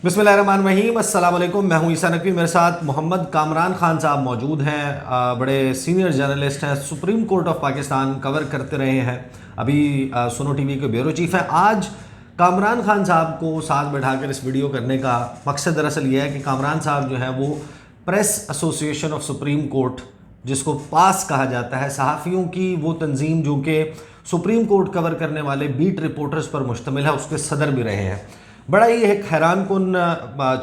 बिस्मिल्लाहिर्रहमानिर्रहीम, अस्सलाम वालेकुम। मैं हूं ईसा नकवी, मेरे साथ मोहम्मद कामरान खान साहब मौजूद हैं। बड़े सीनियर जर्नलिस्ट हैं, supreme court of Pakistan cover करते रहे हैं, अभी सुनो टीवी के ब्यूरो चीफ हैं। आज कामरान खान साहब को साथ बैठाकर इस वीडियो करने का मकसद दरअसल ये है कि कामरान साहब जो है वो press association of supreme court, जिसको पास कहा जाता है, सहाफ़ियों की वो तंजीम जो कि सुप्रीम कोर्ट कवर करने वाले बीट रिपोर्टर्स पर मुश्तमिल है, उसके सदर भी रहे हैं। बड़ा ही एक हैरान कुन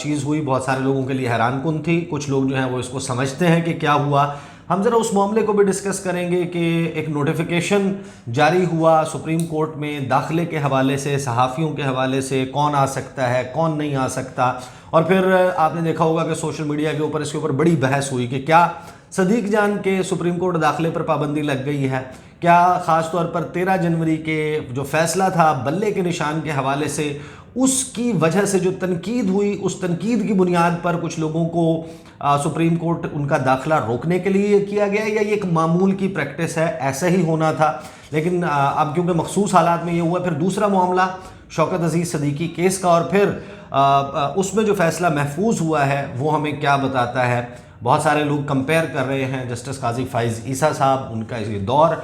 चीज़ हुई, बहुत सारे लोगों के लिए हैरान कुन थी। कुछ लोग जो हैं वो इसको समझते हैं कि क्या हुआ। हम ज़रा उस मामले को भी डिस्कस करेंगे कि एक नोटिफिकेशन जारी हुआ सुप्रीम कोर्ट में दाखिले के हवाले से, सहाफ़ियों के हवाले से, कौन आ सकता है कौन नहीं आ सकता। और फिर आपने देखा होगा कि सोशल मीडिया के ऊपर इसके ऊपर बड़ी बहस हुई कि क्या सदीक जान के सुप्रीम कोर्ट दाखिले पर पाबंदी लग गई है, क्या ख़ास तौर पर 13 जनवरी के जो फैसला था बल्ले के निशान के हवाले से, उसकी वजह से जो तनकीद हुई, उस तनकीद की बुनियाद पर कुछ लोगों को सुप्रीम कोर्ट उनका दाखिला रोकने के लिए किया गया, या ये एक मामूल की प्रैक्टिस है, ऐसा ही होना था। लेकिन अब क्योंकि मखसूस हालात में ये हुआ। फिर दूसरा मामला शौकत अजीज़ सदीकी केस का, और फिर उसमें जो फैसला महफूज हुआ है वो हमें क्या बताता है। बहुत सारे लोग कंपेयर कर रहे हैं जस्टिस काजी फ़ाइज़ ईसा साहब, उनका ये दौर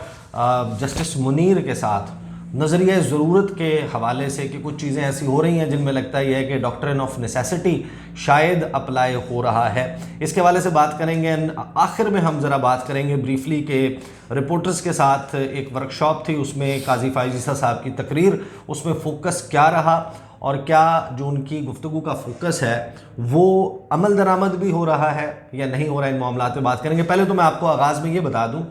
जस्टिस मुनीर के साथ, नज़रिया ज़रूरत के हवाले से कि कुछ चीज़ें ऐसी हो रही हैं जिनमें लगता ही है कि डॉक्ट्रिन ऑफ नेसेसिटी शायद अप्लाई हो रहा है। इसके हवाले से बात करेंगे। आखिर में हम ज़रा बात करेंगे ब्रीफली के रिपोर्टर्स के साथ एक वर्कशॉप थी, उसमें काजी फ़ाइज़ ईसा साहब की तकरीर, उसमें फ़ोकस क्या रहा और क्या जो उनकी गुफ्तगू का फोकस है वो अमल दरामद भी हो रहा है या नहीं हो रहा है। इन मामलों पर बात करेंगे। पहले तो मैं आपको आगाज़ में ये बता दूं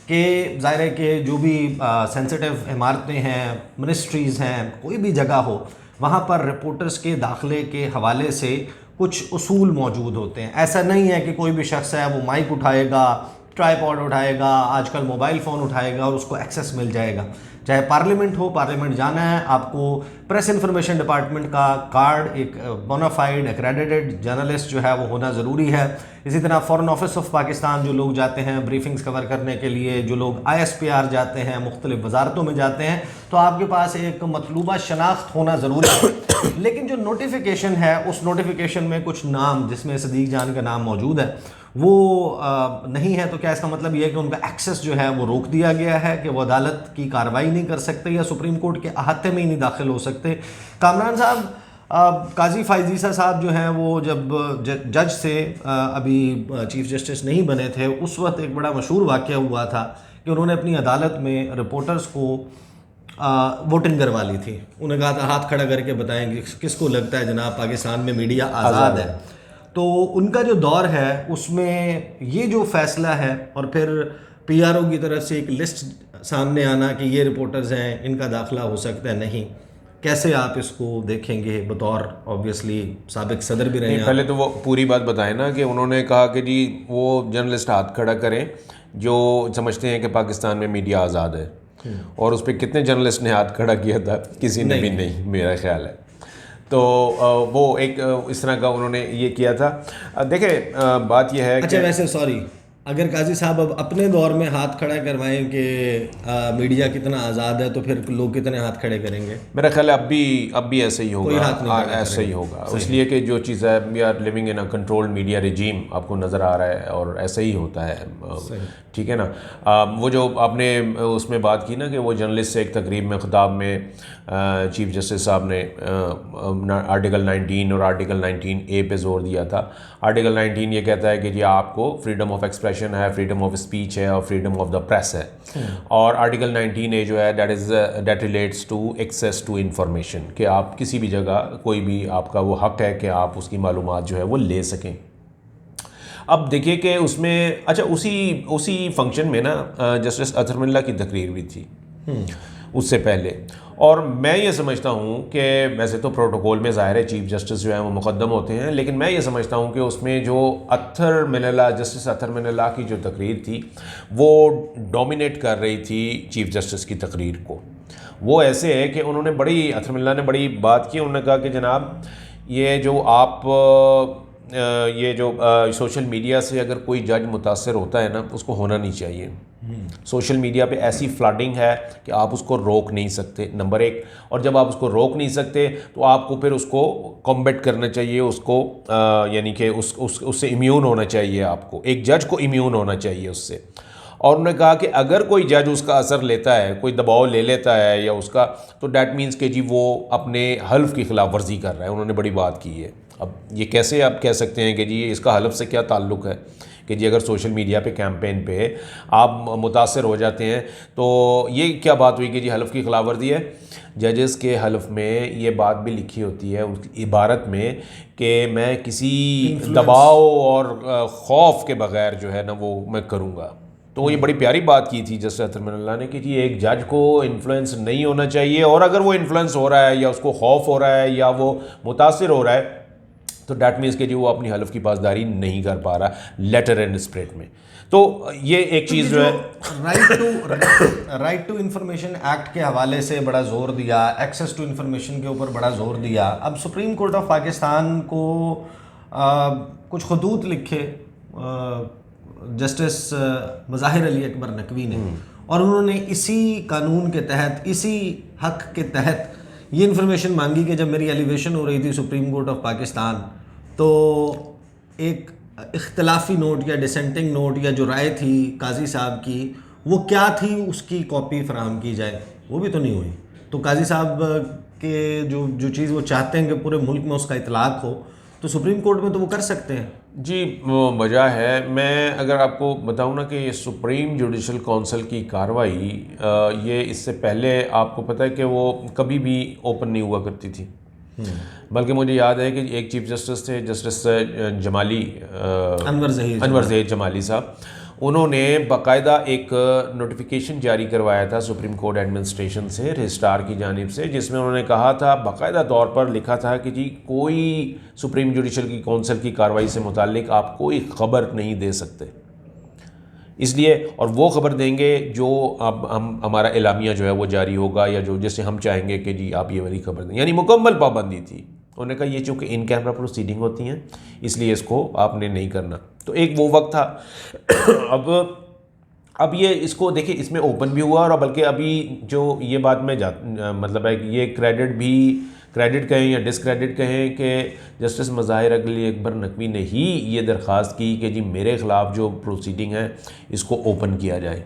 कि ज़ाहिर है कि जो भी सेंसिटिव इमारतें हैं, मिनिस्ट्रीज़ हैं, कोई भी जगह हो, वहाँ पर रिपोर्टर्स के दाखिले के हवाले से कुछ उसूल मौजूद होते हैं। ऐसा नहीं है कि कोई भी शख्स है वो माइक उठाएगा, ट्राईपॉड उठाएगा, आजकल मोबाइल फ़ोन उठाएगा और उसको एक्सेस मिल जाएगा। चाहे पार्लियामेंट हो, पार्लियामेंट जाना है, आपको प्रेस इन्फॉर्मेशन डिपार्टमेंट का कार्ड, एक बोनाफाइड एक्रेडिटेड जर्नलिस्ट जो है वो होना ज़रूरी है। इसी तरह फ़ॉरेन ऑफिस ऑफ पाकिस्तान जो लोग जाते हैं ब्रीफिंग्स कवर करने के लिए, जो लोग ISPR जाते हैं, मुख्तलिफ वजारतों में जाते हैं, तो आपके पास एक मतलूबा शनाख्त होना ज़रूरी है। लेकिन जो नोटिफिकेशन है, उस नोटिफिकेशन में कुछ नाम, जिसमें सदीक जान का नाम मौजूद है, वो नहीं है। तो क्या इसका मतलब ये है कि उनका एक्सेस जो है वो रोक दिया गया है, कि वो अदालत की कार्रवाई नहीं कर सकते या सुप्रीम कोर्ट के अहाते में ही नहीं दाखिल हो सकते। कामरान साहब, काजी फ़ाइज़ ईसा साहब जो हैं वो जब जज से अभी चीफ जस्टिस नहीं बने थे, उस वक्त एक बड़ा मशहूर वाक़या हुआ था कि उन्होंने अपनी अदालत में रिपोर्टर्स को वोटिंग करवा ली थी। उन्होंने कहा था हाथ खड़ा करके बताएं कि किसको लगता है जनाब पाकिस्तान में मीडिया आज़ाद है। तो उनका जो दौर है उसमें ये जो फ़ैसला है, और फिर PRO की तरफ से एक लिस्ट सामने आना कि ये रिपोर्टर्स हैं, इनका दाखिला हो सकता है नहीं, कैसे आप इसको देखेंगे बतौर ऑब्वियसली साबिक सदर भी रहे हैं? पहले तो वो पूरी बात बताएं ना कि उन्होंने कहा कि जी वो जर्नलिस्ट हाथ खड़ा करें जो समझते हैं कि पाकिस्तान में मीडिया आज़ाद है, और उस पर कितने जर्नलिस्ट ने हाथ खड़ा किया था? किसी ने भी नहीं, मेरा ख्याल है। तो वो एक इस तरह का उन्होंने ये किया था। देखें, बात यह है। अच्छा, वैसे सॉरी, अगर काजी साहब अब अपने दौर में हाथ खड़ा करवाएं कि मीडिया कितना आज़ाद है, तो फिर लोग कितने हाथ खड़े करेंगे? मेरा ख्याल है अब भी ऐसे ही होगा, ऐसे ही होगा, इसलिए कि जो चीज़ है, we are living in a controlled media regime, आपको नज़र आ रहा है, और ऐसे ही होता है। ठीक है ना। वो जो आपने उसमें बात की ना कि वो जर्नलिस्ट से एक तकरीब में ख़िताब में चीफ जस्टिस साहब ने आर्टिकल 19 और आर्टिकल 19A पे जोर दिया था। आर्टिकल 19 ये कहता है कि जी आपको फ्रीडम ऑफ एक्सप्रेशन है, फ्रीडम ऑफ स्पीच है, और फ्रीडम ऑफ द प्रेस है। और आर्टिकल 19A जो है that relates to access to information, कि आप किसी भी जगह, कोई भी आपका वो हक है कि आप उसकी मालूमात जो है वो ले सकें। अब देखिए कि उसमें, अच्छा, उसी फंक्शन में ना जस्टिस अतहर मिल्ला की तकरीर भी थी उससे पहले। और मैं ये समझता हूँ कि वैसे तो प्रोटोकॉल में ज़ाहिर है चीफ जस्टिस जो है वो मुकद्दम होते हैं, लेकिन मैं ये समझता हूँ कि उसमें जो जस्टिस अतहर मिल्ला की जो तकरीर थी वो डोमिनेट कर रही थी चीफ जस्टिस की तकरीर को। वो ऐसे है कि अतहर मिल्ला ने बड़ी बात की। उन्होंने कहा कि जनाब ये जो सोशल मीडिया से अगर कोई जज मुतासर होता है ना, उसको होना नहीं चाहिए। सोशल मीडिया पे ऐसी फ्लडिंग है कि आप उसको रोक नहीं सकते, नंबर एक। और जब आप उसको रोक नहीं सकते तो आपको फिर उसको कॉम्बैट करना चाहिए, उसको यानी कि उससे इम्यून होना चाहिए। आपको एक जज को इम्यून होना चाहिए उससे। और उन्होंने कहा कि अगर कोई जज उसका असर लेता है, कोई दबाव ले लेता है या उसका, तो डैट मीन्स कि जी वो अपने हल्फ की खिलाफ वर्जी कर रहा है। उन्होंने बड़ी बात की है। अब ये कैसे आप कह सकते हैं कि जी इसका हल्फ से क्या ताल्लुक़ है कि जी अगर सोशल मीडिया पे कैंपेन पे आप मुतासर हो जाते हैं तो ये क्या बात हुई कि जी हल्फ की खिलाफ वर्जी है। जजेस के हल्फ में ये बात भी लिखी होती है उस इबारत में कि मैं किसी दबाव और खौफ के बगैर जो है ना वो मैं करूँगा। तो ये बड़ी प्यारी बात की थी जस्टिस अतर मिनल्ला ने कि जी एक जज को इन्फ्लुएंस नहीं होना चाहिए, और अगर वो इन्फ्लुएंस हो रहा है या उसको खौफ हो रहा है या वो मुतासिर हो रहा है तो डैट मीन्स कि जी वो अपनी हल्फ की पासदारी नहीं कर पा रहा लेटर एंड स्प्रिट में। तो ये एक चीज़ जो है राइट टू इंफॉर्मेशन एक्ट के हवाले से बड़ा जोर दिया, एक्सेस टू इंफॉर्मेशन के ऊपर बड़ा जोर दिया। अब सुप्रीम कोर्ट ऑफ पाकिस्तान को कुछ खतूत लिखे जस्टिस मज़ाहिर अली अकबर नकवी ने, और उन्होंने इसी कानून के तहत, इसी हक के तहत ये इन्फॉर्मेशन मांगी कि जब मेरी एलिवेशन हो रही थी सुप्रीम कोर्ट ऑफ पाकिस्तान, तो एक इख्तलाफी नोट या डिसेंटिंग नोट या जो राय थी काजी साहब की वो क्या थी उसकी कॉपी फराहम की जाए। वो भी तो नहीं हुई। तो काजी साहब के जो चीज़ वो चाहते हैं कि पूरे मुल्क में उसका इतलाक हो, तो सुप्रीम कोर्ट में तो वो कर सकते हैं। जी वजह है, मैं अगर आपको बताऊं ना कि ये सुप्रीम जुडिशल काउंसिल की कार्रवाई ये इससे पहले आपको पता है कि वो कभी भी ओपन नहीं हुआ करती थी। बल्कि मुझे याद है कि एक चीफ जस्टिस थे, जस्टिस जमाली, अनवर ज़हीर जमाली साहब, उन्होंने बाकायदा एक नोटिफिकेशन जारी करवाया था सुप्रीम कोर्ट एडमिनिस्ट्रेशन से, रजिस्ट्रार की जानिब से, जिसमें उन्होंने कहा था, बाकायदा तौर पर लिखा था कि जी कोई सुप्रीम जुडिशल की काउंसिल की कार्रवाई से मुताल्लिक आप कोई ख़बर नहीं दे सकते। इसलिए, और वो ख़बर देंगे जो अब हमारा एलामिया जो है वो जारी होगा, या जो जैसे हम चाहेंगे कि जी आप ये वाली खबर दें, यानी मुकम्मल पाबंदी थी। उन्होंने कहा ये चूँकि इन कैमरा प्रोसीडिंग होती हैं इसलिए इसको आपने नहीं करना। तो एक वो वक्त था। अब ये इसको देखिए, इसमें ओपन भी हुआ, और बल्कि अभी जो ये बात में मतलब है कि ये क्रेडिट कहें या डिसक्रेडिट कहें कि जस्टिस मज़ाहिर अली अकबर नकवी ने ही ये दरख्वास्त की कि जी मेरे ख़िलाफ़ जो प्रोसीडिंग है इसको ओपन किया जाए।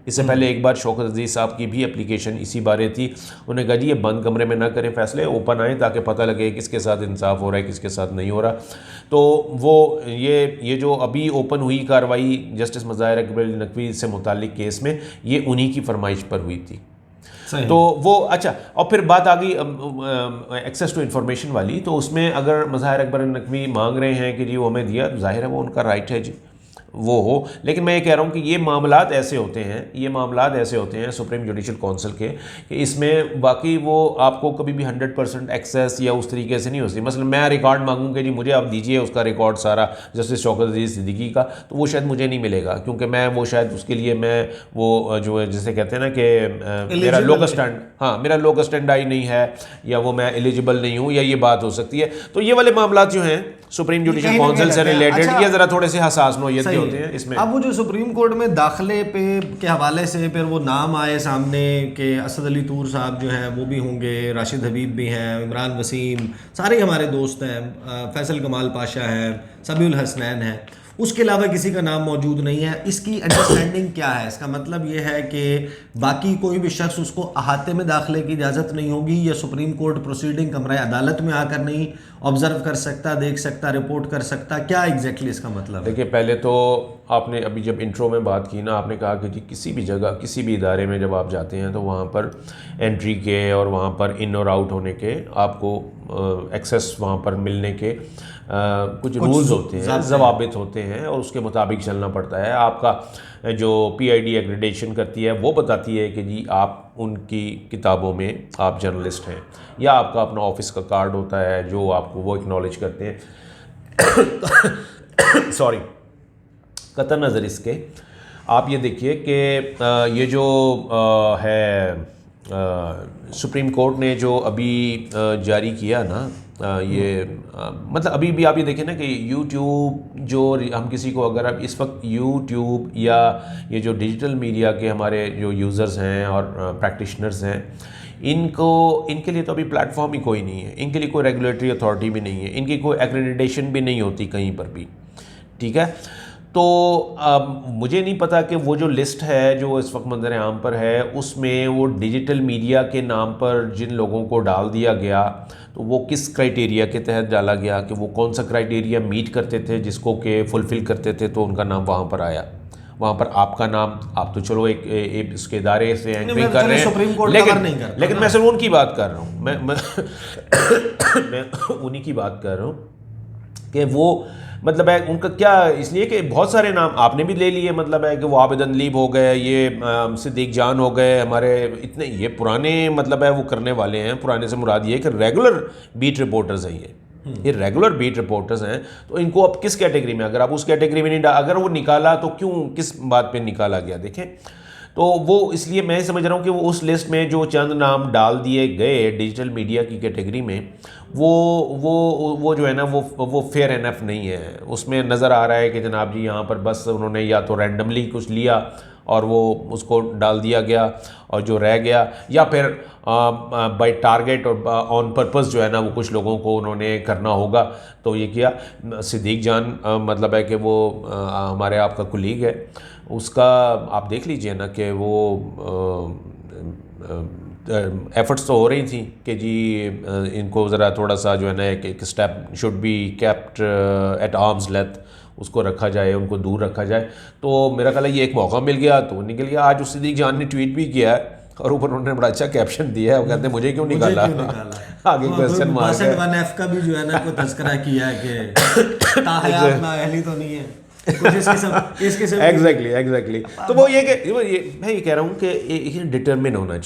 इससे पहले एक बार शौकत अजीज़ साहब की भी एप्लीकेशन इसी बारे थी। उन्होंने कहा जी ये बंद कमरे में ना करें फैसले, ओपन आए ताकि पता लगे किसके साथ इंसाफ हो रहा है, किसके साथ नहीं हो रहा। तो वो ये जो अभी ओपन हुई कार्रवाई जस्टिस मज़ाहिर अकबर नकवी से मुताल्लिक केस में, ये उन्हीं की फरमाइश पर हुई थी। तो वो अच्छा, और फिर बात आ गई एक्सेस टू इन्फॉर्मेशन वाली। तो उसमें अगर मज़ाहिर अकबर नकवी मांग रहे हैं कि जी वो हमें दिया, तो जाहिर है वो उनका राइट है जी वो हो। लेकिन मैं ये कह रहा हूँ कि ये मामलात ऐसे होते हैं सुप्रीम जुडिशल काउंसिल के, कि इसमें बाकी वो आपको कभी भी 100% एक्सेस या उस तरीके से नहीं होती। मसलन मैं रिकॉर्ड मांगूँ कि जी मुझे आप दीजिए उसका रिकॉर्ड सारा जस्टिस शौकत अजीज़ सिद्दीकी का, तो वो शायद मुझे नहीं मिलेगा, क्योंकि मैं वो शायद उसके लिए मैं वो जो जिसे कहते हैं ना कि मेरा लोकल स्टैंड आई नहीं है, या वो मैं एलिजिबल नहीं हूँ, या ये बात हो सकती है। तो ये वाले मामला जो हैं सुप्रीम जुडिशल काउंसिल से रिलेटेड, ये ज़रा थोड़े से हसास नौयत के होते हैं इसमें। अब वो जो सुप्रीम कोर्ट में दाखिले पे के हवाले से फिर वो नाम आए सामने कि असद अली तूर साहब जो हैं वो भी होंगे, राशिद हबीब भी हैं, इमरान वसीम, सारे हमारे दोस्त हैं, फैसल कमाल पाशा हैं, सबीउल हसनैन हैं, उसके अलावा किसी का नाम मौजूद नहीं है। इसकी अंडरस्टैंडिंग क्या है? इसका मतलब ये है कि बाकी कोई भी शख्स उसको अहाते में दाखिले की इजाज़त नहीं होगी, या सुप्रीम कोर्ट प्रोसीडिंग कमरा अदालत में आकर नहीं ऑब्ज़र्व कर सकता, देख सकता, रिपोर्ट कर सकता? क्या एग्जैक्टली इसका मतलब है? देखिए, पहले तो आपने अभी जब इंट्रो में बात की ना, आपने कहा कि जी किसी भी जगह, किसी भी इदारे में जब आप जाते हैं तो वहाँ पर एंट्री के और वहाँ पर इन और आउट होने के आपको एक्सेस वहाँ पर मिलने के कुछ रूल्स होते हैं, ज़वाबित होते हैं, और उसके मुताबिक चलना पड़ता है। आपका जो PID एक्रेडिटेशन करती है वो बताती है कि जी आप उनकी किताबों में आप जर्नलिस्ट हैं, या आपका अपना ऑफिस का कार्ड होता है जो आपको वो एक्नॉलेज करते हैं। सॉरी, कतई नज़र इसके आप ये देखिए कि ये जो है सुप्रीम कोर्ट ने जो अभी जारी किया ना, मतलब अभी भी आप ये देखें ना कि यूट्यूब जो हम किसी को अगर आप इस वक्त यूट्यूब या ये जो डिजिटल मीडिया के हमारे जो यूज़र्स हैं और प्रैक्टिशनर्स हैं, इनके लिए तो अभी प्लेटफॉर्म ही कोई नहीं है, इनके लिए कोई रेगुलेटरी अथॉरिटी भी नहीं है, इनकी कोई एक्रेडिटेशन भी नहीं होती कहीं पर भी, ठीक है। तो मुझे नहीं पता कि वो जो लिस्ट है जो इस वक्त मंजर आम पर है उसमें वो डिजिटल मीडिया के नाम पर जिन लोगों को डाल दिया गया तो वो किस क्राइटेरिया के तहत डाला गया, कि वो कौन सा क्राइटेरिया मीट करते थे जिसको के फुलफ़िल करते थे तो उनका नाम वहाँ पर आया। वहाँ पर आपका नाम, आप तो चलो एक उसके इदारे से एंकरिंग कर रहे हैं, लेकिन मैं सिर्फ उनकी बात कर रहा हूँ, मैं उन्हीं की बात कर रहा हूँ कि वो मतलब है उनका क्या, इसलिए कि बहुत सारे नाम आपने भी ले लिए, मतलब है कि वो आबिद अनलीब हो गए, ये सिद्दीक जान हो गए, हमारे इतने ये पुराने मतलब है वो करने वाले हैं। पुराने से मुराद ये कि रेगुलर बीट रिपोर्टर्स हैं, ये रेगुलर बीट रिपोर्टर्स हैं। तो इनको अब किस कैटेगरी में, अगर आप उस कैटेगरी में नहीं अगर वो निकाला तो क्यों, किस बात पे निकाला गया, देखें। तो वो इसलिए मैं समझ रहा हूँ कि वो उस लिस्ट में जो चंद नाम डाल दिए गए डिजिटल मीडिया की कैटेगरी में, वो जो है ना वो फेयर एनफ नहीं है। उसमें नज़र आ रहा है कि जनाब जी यहाँ पर बस उन्होंने या तो रैंडमली कुछ लिया और वो उसको डाल दिया गया और जो रह गया, या फिर बाय टारगेट और ऑन पर्पस जो है ना वो कुछ लोगों को उन्होंने करना होगा तो ये किया। सिद्दीक जान मतलब है कि वो हमारे आपका कुलीग है, उसका आप देख लीजिए ना कि वो एफ़र्ट्स तो हो रही थी कि जी इनको ज़रा थोड़ा सा जो है ना एक step should be kept at arms length, उसको रखा जाए, उनको दूर रखा जाए। तो मेरा ख्याल है ये एक मौका मिल गया तो निकल गया। आज उस सिद्दीक जान ने ट्वीट भी किया है और ऊपर उन्होंने बड़ा अच्छा कैप्शन दिया है, वो कहते हैं मुझे क्यों निकाला आगे क्वेश्चन मार्क है। 1F का भी जो है ना कोई तस्करा किया है कि ताहयात नाअहली तो नहीं है कुछ इसके एग्जैक्टली। तो वो ये कि मैं ये कह रहा हूँ कि डिटर्मिन होना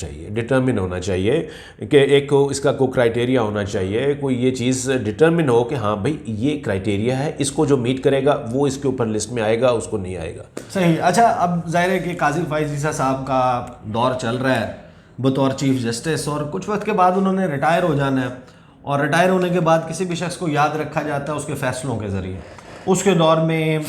चाहिए कि एक को इसका कोई क्राइटेरिया होना चाहिए, कोई ये चीज़ डिटर्मिन हो कि हाँ भाई ये क्राइटेरिया है, इसको जो मीट करेगा वो इसके ऊपर लिस्ट में आएगा, उसको नहीं आएगा। सही। अच्छा, अब जाहिर है कि काजी फ़ाइज़ ईसा साहब का दौर चल रहा है बतौर चीफ जस्टिस, और कुछ वक्त के बाद उन्होंने रिटायर हो जाना है, और रिटायर होने के बाद किसी भी शख्स को याद रखा जाता है उसके फ़ैसलों के ज़रिए। उसके दौर में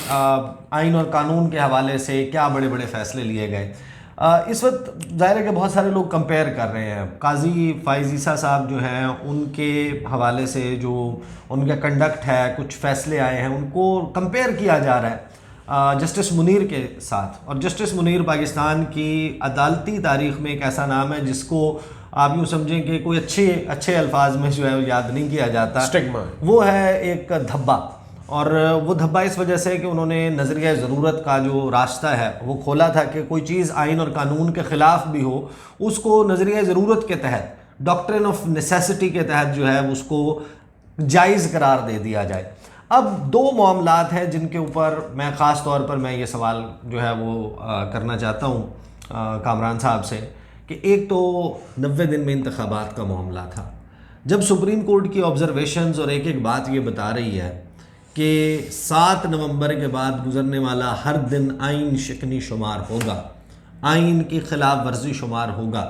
आइन और कानून के हवाले से क्या बड़े बड़े फ़ैसले लिए गए। इस वक्त ज़ाहिर है कि बहुत सारे लोग कंपेयर कर रहे हैं काजी फ़ाइज़ ईसा साहब जो हैं उनके हवाले से, जो उनका कंडक्ट है, कुछ फ़ैसले आए हैं, उनको कंपेयर किया जा रहा है जस्टिस मुनीर के साथ। और जस्टिस मुनीर पाकिस्तान की अदालती तारीख़ में एक ऐसा नाम है जिसको आप यूँ समझें कि कोई अच्छे अल्फाज में जो है याद नहीं किया जाता। स्टिग्मा वो है एक धब्बा, और वो धब्बा इस वजह से कि उन्होंने नज़रिया ज़रूरत का जो रास्ता है वो खोला था कि कोई चीज़ आइन और कानून के ख़िलाफ़ भी हो उसको नज़रिया ज़रूरत के तहत, डॉक्ट्रिन ऑफ नेसेसिटी के तहत जो है उसको जायज़ करार दे दिया जाए। अब दो मामलात हैं जिनके ऊपर मैं ख़ास तौर पर मैं ये सवाल जो है वो करना चाहता हूँ कामरान साहब से, कि एक तो 90 दिन में इंतखाबात का मामला था, जब सुप्रीम कोर्ट की ऑब्जर्वेशंस और एक बात ये बता रही है कि 7 नवंबर के बाद गुजरने वाला हर दिन आइन शिकनी शुमार होगा, आइन की खिलाफ वर्जी शुमार होगा,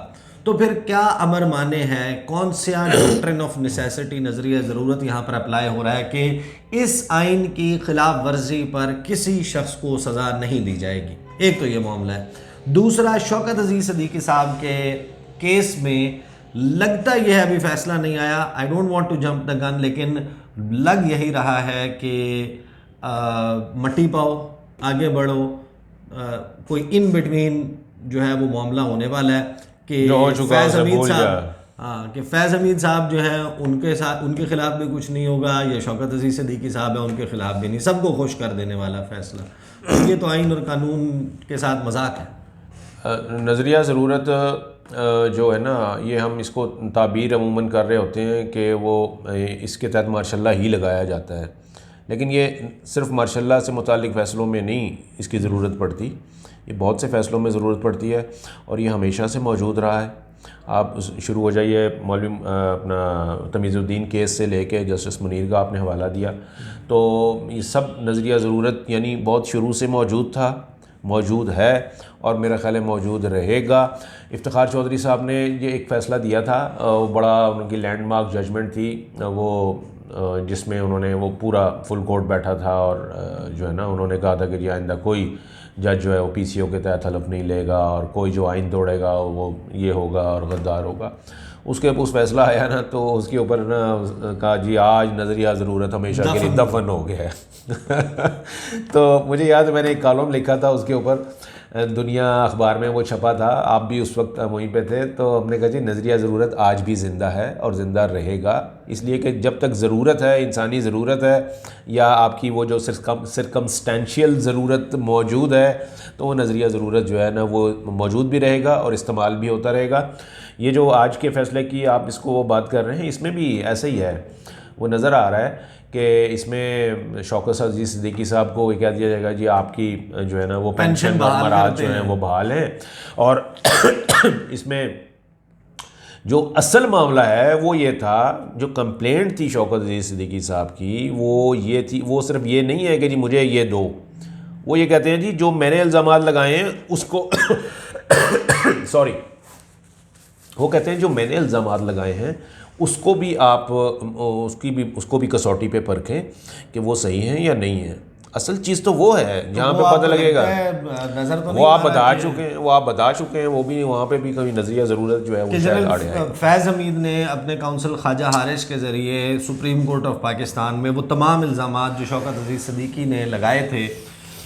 तो फिर क्या अमर माने हैं, कौन सा डॉक्ट्रिन ऑफ नेसेसिटी नज़रिया ज़रूरत यहाँ पर अप्लाई हो रहा है कि इस आइन की खिलाफ वर्जी पर किसी शख्स को सज़ा नहीं दी जाएगी। एक तो ये मामला है। दूसरा, शौकत अजीज़ सिद्दीकी साहब के केस में लगता यह है, अभी फ़ैसला नहीं आया, I don't want to jump the gun, लेकिन लग यही रहा है कि मट्टी पाओ, आगे बढ़ो, कोई इन बिटवीन जो है वो मामला होने वाला है कि फैज़ हमीद साहब, कि फैज़ हमीद साहब जो हैं उनके साथ, उनके ख़िलाफ़ भी कुछ नहीं होगा, या शौकत अजीज़ सिद्दीकी साहब है उनके ख़िलाफ़ भी नहीं, सबको खुश कर देने वाला फ़ैसला। ये तो आइन और कानून के साथ मजाक है। नज़रिया ज़रूरत जो है ना, ये हम इसको ताबीर अमूमन कर रहे होते हैं कि वो इसके तहत मार्शल्ला ही लगाया जाता है, लेकिन ये सिर्फ मार्शल्ला से मुतालिक फ़ैसलों में नहीं इसकी ज़रूरत पड़ती, ये बहुत से फ़ैसलों में ज़रूरत पड़ती है, और ये हमेशा से मौजूद रहा है। आप शुरू हो जाइए मौलवी अपना तमीज़ुद्दीन केस से लेके जस्टिस मुनीर का आपने हवाला दिया, तो ये सब नज़रिया ज़रूरत यानी बहुत शुरू से मौजूद था। मौजूद है और मेरा ख्याल है मौजूद रहेगा। इफ्तिखार चौधरी साहब ने ये एक फ़ैसला दिया था, वो बड़ा उनकी लैंडमार्क जजमेंट थी वो, जिसमें उन्होंने वो पूरा फुल कोर्ट बैठा था और जो है ना उन्होंने कहा था कि जी आइंदा कोई जज जो है वो PCO के तहत हलफ नहीं लेगा और कोई जो आइन तोड़ेगा वो ये होगा और गद्दार होगा। उसके उस फैसला आया ना तो उसके ऊपर ना कहा जी आज नज़रिया ज़रूरत हमेशा के लिए दफन हो गया है। तो मुझे याद है मैंने एक कॉलम लिखा था उसके ऊपर, दुनिया अखबार में वो छपा था, आप भी उस वक्त वहीं पे थे। तो हमने कहा जी नज़रिया ज़रूरत आज भी ज़िंदा है और ज़िंदा रहेगा, इसलिए कि जब तक ज़रूरत है, इंसानी ज़रूरत है या आपकी वो जो सिरकमस्टेंशियल ज़रूरत मौजूद है तो वो नज़रिया ज़रूरत जो है ना वो मौजूद भी रहेगा और इस्तेमाल भी होता रहेगा। ये जो आज के फ़ैसले की आप इसको वो बात कर रहे हैं, इसमें भी ऐसा ही है, वो नज़र आ रहा है कि इसमें शौकत अजीज़ सिद्दीकी साहब को कह दिया जाएगा जी आपकी जो है ना वो पेंशन मराहत जो हैं वो बहाल हैं। और इसमें जो असल मामला है वो ये था, जो कंप्लेंट थी शौकत अजीज़ सिद्दीकी साहब की वो ये थी, वो सिर्फ ये नहीं है कि जी मुझे ये दो, वो ये कहते हैं जी जो मैंने इल्ज़ामात लगाए हैं उसको सॉरी, वो कहते हैं जो मैंने इल्ज़ामात लगाए हैं उसको भी आप उसको भी कसौटी पे परखें कि वो सही हैं या नहीं है। असल चीज़ तो वो है जहाँ पे पता लगेगा। नजर तो वो आप बता चुके हैं, वो भी वहाँ पे भी कभी नज़रिया ज़रूरत जो है वो शायद आड़े आए। फैज़ हमीद ने अपने काउंसिल ख्वाजा हारिस के ज़रिए सुप्रीम कोर्ट ऑफ पाकिस्तान में वो तमाम इल्ज़ामात जो शौकत अजीज़ सिद्दीकी ने लगाए थे,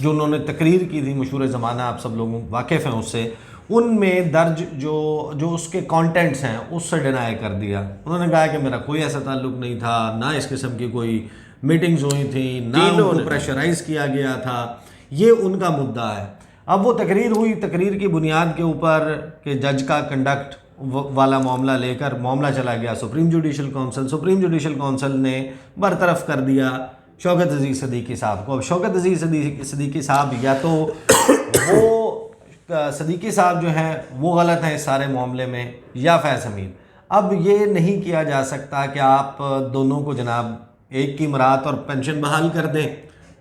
जो उन्होंने तकरीर की थी मशहूर ज़माना, आप सब लोग वाकिफ़ हैं उससे, उनमें दर्ज जो उसके कंटेंट्स हैं उससे डिनाई कर दिया। उन्होंने कहा कि मेरा कोई ऐसा ताल्लुक़ नहीं था, ना इस किस्म की कोई मीटिंग्स हुई थी, ना उनको प्रेशराइज़ किया गया था, ये उनका मुद्दा है। अब वो तकरीर हुई, तकरीर की बुनियाद के ऊपर कि जज का कंडक्ट वाला मामला लेकर मामला चला गया supreme judicial council. Supreme judicial council ने बरतरफ कर दिया शौकत अजीज़ सिद्दीकी साहब को। अब शौकत अजीज़ सिद्दीकी साहब या तो वो सिद्दीकी साहब जो हैं वो गलत हैं इस सारे मामले में या फैज़ हमीद। अब ये नहीं किया जा सकता कि आप दोनों को जनाब एक की मराहत और पेंशन बहाल कर दें,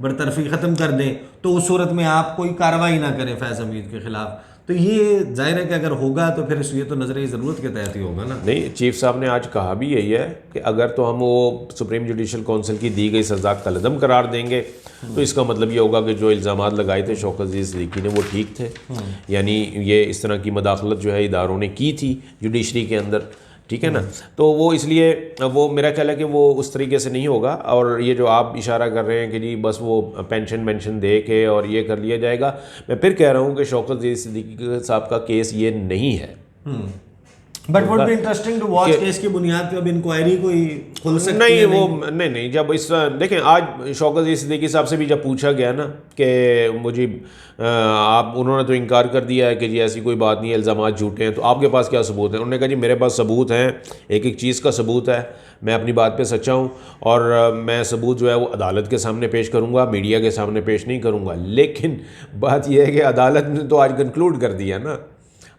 बरतरफी ख़त्म कर दें, तो उस सूरत में आप कोई कार्रवाई ना करें फैज़ हमीद के ख़िलाफ़। तो ये ज़ाहिर है कि अगर होगा तो फिर ये तो नज़रिए ज़रूरत के तहत ही होगा ना। नहीं, चीफ साहब ने आज कहा भी यही है कि अगर तो हम वो सुप्रीम जुडिशल काउंसिल की दी गई सज़ा कलअदम करार देंगे तो इसका मतलब ये होगा कि जो इल्ज़ामात लगाए थे शौकत अजीज़ सिद्दीकी ने वो ठीक थे। यानी ये इस तरह की मदाखलत जो है इदारों ने की थी जुडिशरी के अंदर, ठीक है ना। तो वो इसलिए वो मेरा ख्याल है कि वो उस तरीके से नहीं होगा। और ये जो आप इशारा कर रहे हैं कि जी बस वो पेंशन दे के और ये कर लिया जाएगा, मैं फिर कह रहा हूँ कि शौकत अजीज़ सिद्दीकी साहब का केस ये नहीं है। But would be interesting to watch case की बुनियाद पे अब इंक्वायरी कोई खुल सकती नहीं, है। वो नहीं, जब इस देखें आज शौकत अजीज़ सिद्दीकी साहब से भी जब पूछा गया ना कि मुझे आप, उन्होंने तो इनकार कर दिया है कि जी ऐसी कोई बात नहीं है, इल्ज़ामात झूठे हैं, तो आपके पास क्या सबूत है? उन्होंने कहा जी मेरे पास सबूत हैं, एक एक चीज़ का सबूत है, मैं अपनी बात पे सच्चा हूँ और मैं सबूत जो है वो अदालत के सामने पेश करूँगा, मीडिया के सामने पेश नहीं करूँगा। लेकिन बात यह है कि अदालत ने तो आज कंक्लूड कर दिया ना,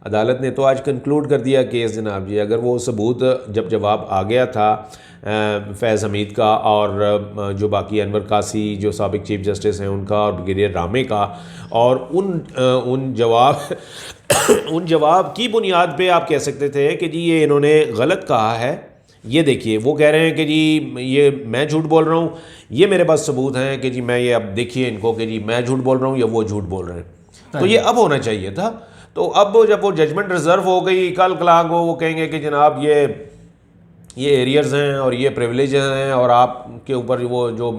अदालत ने तो आज कंक्लूड कर दिया केस जनाब जी। अगर वो सबूत जब जवाब आ गया था फैज़ हमीद का और जो बाकी अनवर कासी जो साबिक चीफ जस्टिस हैं उनका और ब्रिगेडियर रामे का, और उन जवाब की बुनियाद पे आप कह सकते थे कि जी ये इन्होंने गलत कहा है। ये देखिए वो कह रहे हैं कि जी ये मैं झूठ बोल रहा हूँ, ये मेरे पास सबूत हैं कि जी मैं ये, अब देखिए इनको कि जी मैं झूठ बोल रहा हूँ या वो झूठ बोल रहे हैं। तो ये अब होना चाहिए था। तो अब जब वो जजमेंट रिजर्व हो गई, कल कलाम को वो कहेंगे कि जनाब ये एरियर्स हैं और ये प्रिविलेज हैं और आपके ऊपर वो जो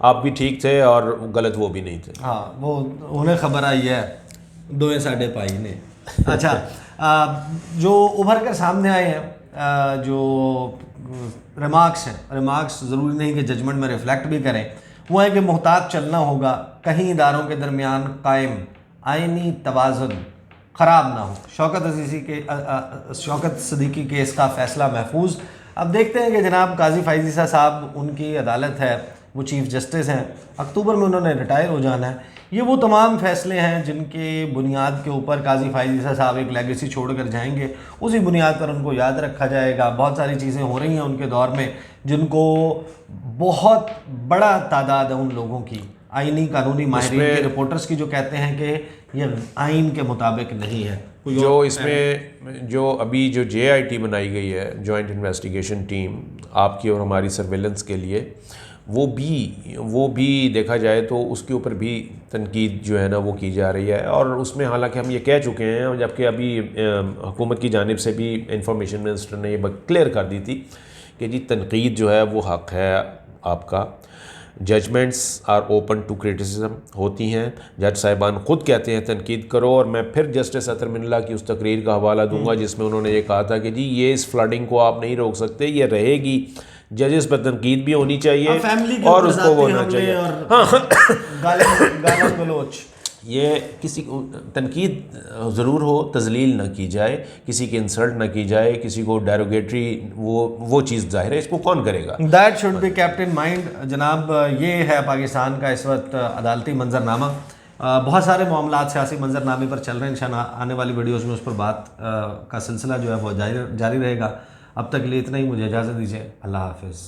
आप भी ठीक थे और गलत वो भी नहीं थे। हाँ, वो उन्हें खबर आई है दोए साढ़े पाई ने। अच्छा, जो उभर कर सामने आए हैं जो रिमार्क्स हैं, रिमार्क्स ज़रूरी नहीं कि जजमेंट में रिफ्लेक्ट भी करें, वो है कि मुहतात चलना होगा, कहीं इदारों के दरमियान कायम आइनी तवाज़ुन ख़राब ना हो। शौकत सिद्दीकी केस का फ़ैसला महफूज। अब देखते हैं कि जनाब काजी फ़ाइज़ साहब, उनकी अदालत है, वो चीफ़ जस्टिस हैं, अक्टूबर में उन्होंने रिटायर हो जाना है। ये वो तमाम फ़ैसले हैं जिनके बुनियाद के ऊपर काजी फ़ाइज़ साहब एक लेगेसी छोड़ कर जाएंगे, उसी बुनियाद पर उनको याद रखा जाएगा। बहुत सारी चीज़ें हो रही हैं उनके दौर में जिनको बहुत बड़ा तादाद है उन लोगों की आईनी कानूनी माहिरीन के रिपोर्टर्स की जो कहते हैं कि ये आइन के मुताबिक नहीं है। जो इसमें जो अभी जो JIT बनाई गई है, जॉइंट इन्वेस्टिगेशन टीम, आपकी और हमारी सर्वेलेंस के लिए, वो भी देखा जाए तो उसके ऊपर भी तनकीद जो है ना वो की जा रही है। और उसमें हालांकि हम ये कह चुके हैं, जबकि अभी हुकूमत की जानिब से भी इंफॉर्मेशन मिनिस्टर ने ये बात क्लियर कर दी थी कि जी तनकीद जो है वो हक़ है आपका, judgments are open to criticism होती हैं। जज साहिबान ख़ुद कहते हैं तनकीद करो। और मैं फिर जस्टिस अतर मिन्नल्ला की उस तकरीर का हवाला दूंगा जिसमें उन्होंने ये कहा था कि जी ये इस फ्लडिंग को आप नहीं रोक सकते, ये रहेगी, जजेस पर तनकीद भी होनी चाहिए और उसको वो होना चाहिए। गालियां गलोच, ये किसी को तनकीद ज़रूर हो, तजलील ना की जाए, किसी की इंसल्ट ना की जाए, किसी को डेरोगेटरी वो चीज़ जाहिर है इसको कौन करेगा। That should be kept in mind. जनाब, ये है पाकिस्तान का इस वक्त अदालती मंजरनामा। बहुत सारे मामलात सियासी मंजरनामे पर चल रहे हैं। इंशाअल्लाह आने वाली वीडियोज़ में उस पर बात का सिलसिला जो है वो जारी रहेगा। अब तक के लिए इतना ही, मुझे इजाज़त दीजिए। अल्लाह हाफिज़।